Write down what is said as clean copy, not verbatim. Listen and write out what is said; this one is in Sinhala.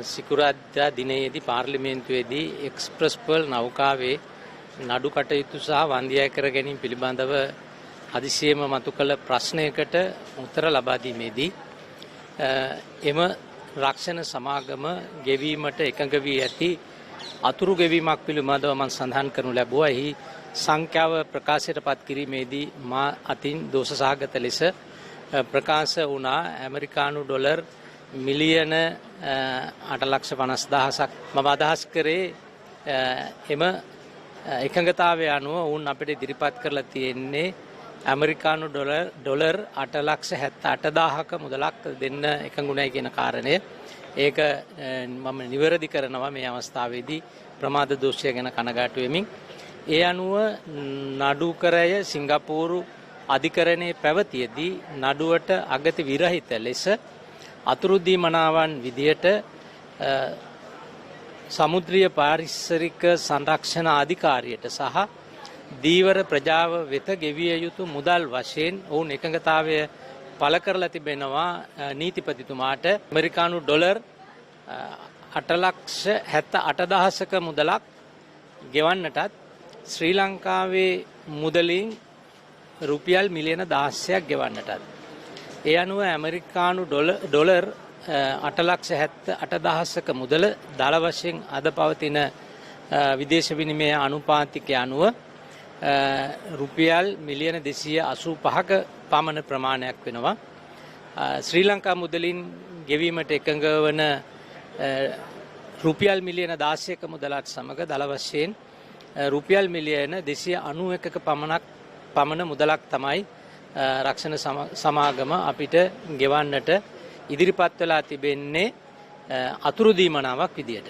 සිකුරාදා දිනයේදී පාර්ලිමේන්තුවේදී එක්ස්ප්‍රස් පර්ල් නෞකාවේ නඩු කටයුතු සහ වන්දියා කර ගැනීම පිළිබඳව හදිසියෙම මතු කළ ප්‍රශ්නයකට උත්තර ලබා දීමේදී එම රක්ෂණ සමාගම ගෙවීමට එකඟ වී ඇති අතුරු ගෙවීමක් පිළිබඳව මම සඳහන් කරනු ලැබුවා. එහි සංඛ්‍යාව ප්‍රකාශයට පත් කිරීමේදී මා අතින් දෝෂසහගත ලෙස ප්‍රකාශ වුණා ඇමරිකානු ඩොලර් මිලියන 8,50,000ක්. මම අදහස් කරේ එම එකඟතාවය අනුව වුන් අපිට ඉදිරිපත් කරලා තියෙන්නේ ඇමරිකානු ඩොලර් 8,78,000ක මුදලක් දෙන්න එකඟුණයි කියන කාරණය. ඒක මම නිවැරදි කරනවා මේ අවස්ථාවේදී ප්‍රමාද දෝෂය ගැන කනගාටු වෙමින්. ඒ අනුව නඩුකරය සිංගප්පූරු අධිකරණයේ පැවතියදී නඩුවට අගති විරහිත ලෙස අතුරු දීමනාවන් විදියට සමුද්‍රීය පාරිසරික සංරක්ෂණ අධිකාරියට සහ දීවර ප්‍රජාව වෙත ගෙවිය යුතු මුදල් වශයෙන් ඔවුන් එකඟතාවය පළ කරලා තිබෙනවා නීතිපතිතුමාට. ඇමරිකානු ඩොලර් 8,78,000ක මුදලක් ගෙවන්නටත් ශ්‍රී ලංකාවේ මුදලින් රුපියල් මිලියන 16ක් ගෙවන්නටත්. ඒ අනුව ඇමරිකානු ඩොලර් 8,78,000ක මුදල දල වශයෙන් අද පවතින විදේශ විනිමය අනුපාතිකය අනුව රුපියල් මිලියන 285ක පමණ ප්‍රමාණයක් වෙනවා. ශ්‍රී ලංකා මුදලින් ගෙවීමට එකඟ වන රුපියල් මිලියන 16ක මුදලත් සමග දල වශයෙන් රුපියල් මිලියන 291ක පමණ මුදලක් තමයි රක්ෂණ සමාගම අපිට ගෙවන්නට ඉදිරිපත් වෙලා තිබෙන්නේ අතුරු දීමනාවක් විදියට.